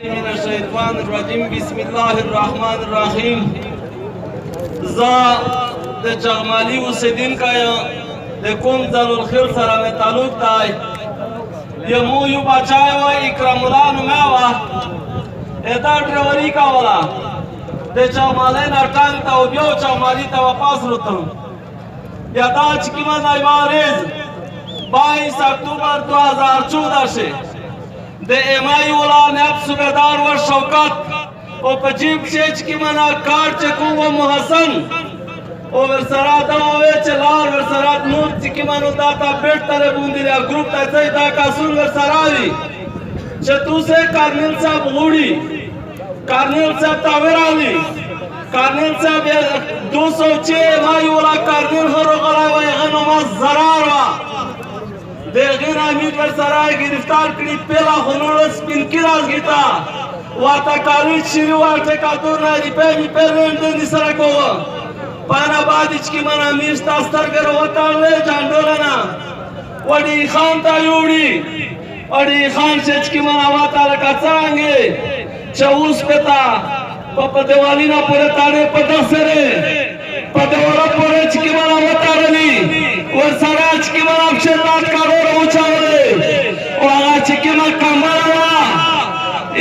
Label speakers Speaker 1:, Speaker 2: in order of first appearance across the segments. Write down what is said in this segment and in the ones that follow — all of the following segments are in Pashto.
Speaker 1: من الشيطان الرجيم بسم الله الرحمن الرحيم زا د چغمالی اوسیدین کا د کوم ذل الخير سره مې تعلق دی یمو یو بچای و اکرام الله نومه وا ادا ډرایوري کاولا د چغمالی نټان ته او بیا چغمالی ته واپس وروتم یا دا چې کیما نایوارز 22 اکتوبر 2014 سے د امای ولا نائب صوبیدار و شوکت او پجیب شیچ کی منا کارت چکو و محسن او ورسرا دا وے چلار ورسرا نور چکی منو داتا بیٹ تلے بوندی لیا گروپ تا سی دا کاسون ورسراوی چتو سے کارنیل صاحب غوڑی کارنیل صاحب تاویرالی کارنیل صاحب 206 امای ولا کارنیل ہرو غلاوی غنو ما زرار وا غیر امید ورسرای گرفتار کړي پیلا هنوړس پینکراز گیتا واتا کالج شروع ورته کاتور نه دی په می پرند دي سره کوه پانا بعد چې من امیر ستاستر ګر وتا له جاندولنا وډي خان تا یوړي وډي خان چې من واتا لکه څنګه چوس پتا په دیوالی نه پوره تاړه پتا سره په دیواله پوره چې من واتا رلی ورسره چې من اپشن نات کارو راوچاوله او هغه چې من کماله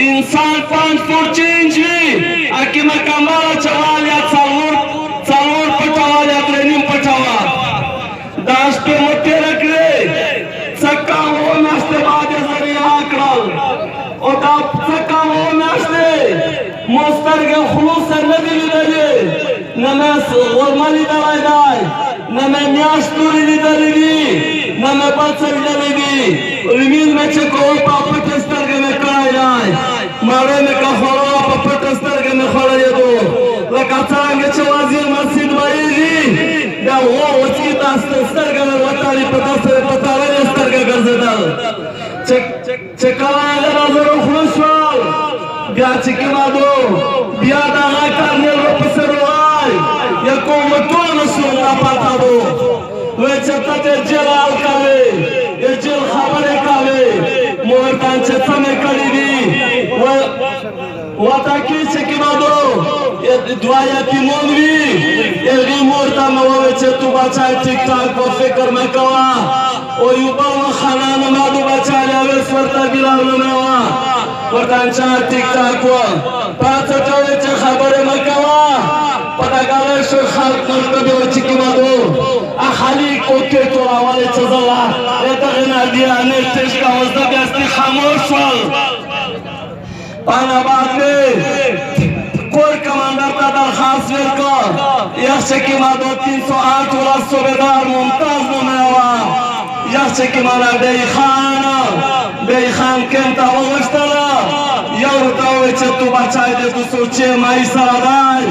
Speaker 1: انسان ترانسپورت چینج وی اکی ما کماله چوالیا څلور پټاواله ترنیم پټاوا داس په مټه راکړي څکا و ناشته باندې زریعه کړل او دا څکا و ناشته مسترګ خلوص نه دی لیدلې نماز ورمالي دی نمه میاشتوری لیدلی دی نمه بچه لیدلی دی ریمین مچه که پا پتسترگه مکای دای ماره مکا خورا پا پتسترگه مخوری دو لکه چرانگه چه وزیر مسجد باییجی دا غو وچکی تا استرگه وطالی پتستر پتالی استرگه گرزدل چه کلانگه نظر خلوشوال بیا چکی مادو بیا دا غای کرنیل رو پسر رو آی یکو مطول نسون نپاتا دو ویچتا تے جلال کاوے یہ جل خبر کاوے مورتان چتنے کری دی واتا کی چکی مادو یہ دعایا تیمون وی یہ غی مورتان نووے چتو بچائی ٹک ٹاک کو فکر میں کوا او یوبا و خانان مادو بچائی لیاوے سورتا بلال نوا ورتان چاہ ٹک ٹاک و پاتا چاوے چا خبر میں کوا پتا گاوے شو خالق نرکبی و چکی مادو اخالی کوکے تو آوالی چزالا ایتا غینا دیا نیتش کا وزده بیاستی خاموش ول پانا بعد میں کوئی کماندر تا درخواست ورکا یک چکی مادو 308 ولا صوبیدار ممتاز نمیوا یک چکی مانا بی خان کم تا وغشتلا یور تاوی چه تو بچای ده 206 مائی سرادای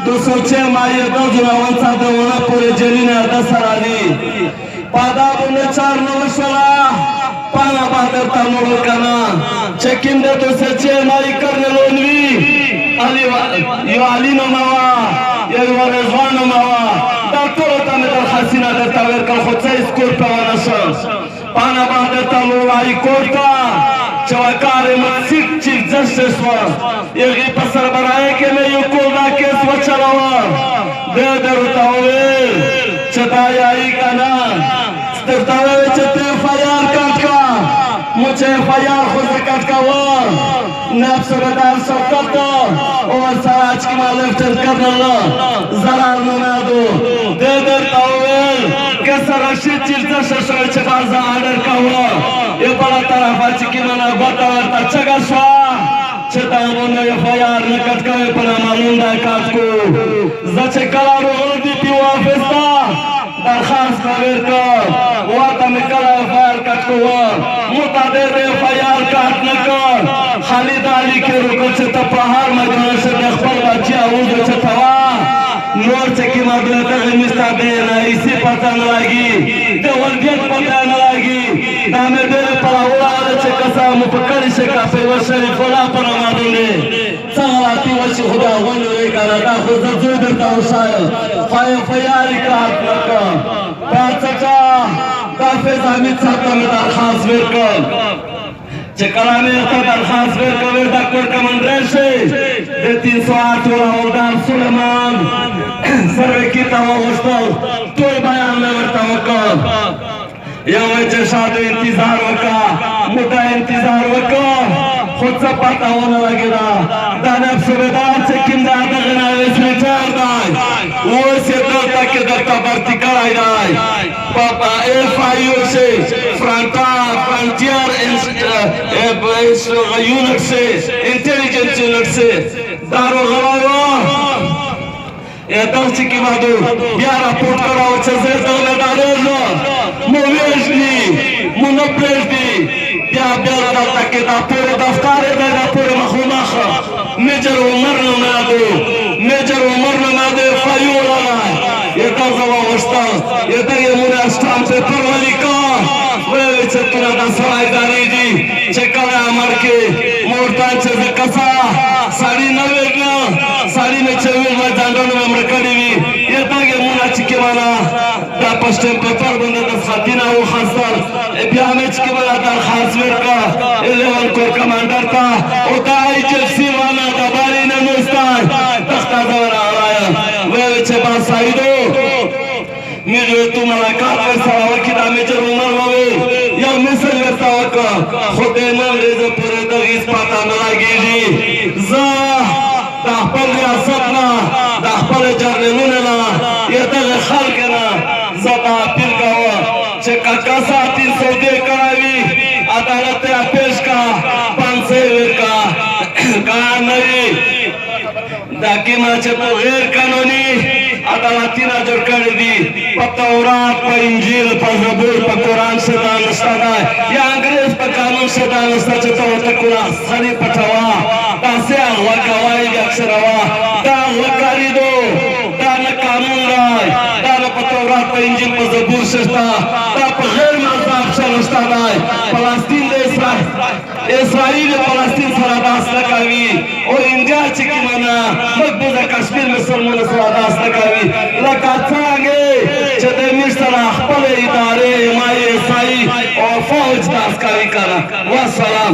Speaker 1: 206 مائی دزونا ونسا دونا پوری جنین ده سرادی پادا بونه 4 نوشولا پانا بادر تا نور کنا چکیم ده 206 مائی کرنلونوی یو علی نموا یو رضوان نموا در طولو تا میدر خسینا در تاویر کل خودسا اسکور پوانشا پانا بادر تا نور آئی کورتا چوکار مسیق چیف جسٹس و یغی پسر برائے کے میں یو کولنا کیس و چلاوا دے درتا ہوئے چتائی آئی کنا ستفتاوے چتے فیار کٹ کا مجھے فیار خود کٹ کا وار نفس بدار سوکتا اور سراج کی مالفتر کرنا اللہ زرار نمادو دے درتا ہوئے کسر رشید چیز جسٹس چه بازا آڈر کا وار یہ بڑا طرفا چکی منا گوتا ورطا چگا شوا چتا منا یہ فیار نکت کوئے پنا معلوم دائی کات کو زچے کلا رو غلطی پی وافستا درخواست نویر کر واتا میں کلا فیار کت کو موتا دے دے فیار کات نکر خالد علی کے رکل چتا پہار مجمع سے دخبر بچی آوزو چتا نور چکی مدلتا غمیستا دینا اسی پتا نلاگی دے ولدیت پتا نلاگی دامے دیرے پلا اولا آدھے چه کسا مپکری شکا پیور شریف اولا پنا مادونے سنگلاتی وچی خدا غنو ریکانا دا خود زوی درتا وشایل فیاری کا حق لکا پاچا چا دا فیض حمید صاحب تا میں درخواست ورکل چې کله مې ورته درخواست ورکوي د کور کمانډر شي د 308 ولودان سلیمان سروکي ته وغوښتل ټول بیان مې ورته وکړ یو چې شاده انتظار وکړه موټه انتظار وکړه خو څه پته ونه لګېده دا نب صوبیدار چې کوم دی هغه ناویس ریټایر دی اوس یې دلته کې درته برتي کړی دی په FIU سے فرانٹیئر یونٹ سے انٹیلیجنس یونٹ سے دارو غواړو دغه کې مادو بیا راپورټ کړو چې زه دغه ډارېږم مو ویژني مو نه پرېږدي بیا دلته کې دا پورې دفتر دی دا پورې مخامخ میجر عمر نومېدو FIU راغی یې دغه واغوښتل یې دغه مونږ اسټامپ پیپر ولیکه ویل چې توره دا سړی ډارېږي چې کله امر کې مورتان چې زه کسه سړي نه ویږم سړي مې چې ویږم ډانډونه مې مړه کړي وي یې دغه مونږ چې کې مانا دا په اسټامپ پیپر باندې دستخطونه وخوستل بیا مې چې کې مانا درخواست ورکړه 11 کور کمانډر ته او دا IGFC والا د بارې نه نوستی تخته زه ورغلی ویل چې با سایدو میجر تو ملاقات ورسره وکړي دا میجر عمر وویل یو مثل ورته وکړه خو د نن ورځې پورې دغه هېڅ پته نه لګېږي زه د خپل ریاست نه د خپلو جرنیلونو نه یا دغه خلکو نه زه دا اپیل کوم چې که کسه 302 کړی وي عدالت ته پیش کا 500 ورکړه که نه وي دا کومه چې په غیر قانوني عدالتونه جوړ کړي دي په تورات په انجیل په زبور په قرآن څه دا نشته دی یا انګریز په قانون څه دا نشته چې ته ورته ګناهخانې پټوه داسې هغه کوای بیا اکثروه دا هغه کارېدو دا نه قانون دی دا نه په تورات په انجیل په زبور شته دا په غیر مذهب څه نشته دی فلسطین د اسرائیل فلسطین سره داس نه کوي او انډیا چې کومه نه مقبوضه کشمیر مسلمانو سره داس نه کوي لکه څنګه چې د امیر سره خپلې ادارې حمایې او فوج داس کوي که نه والسلام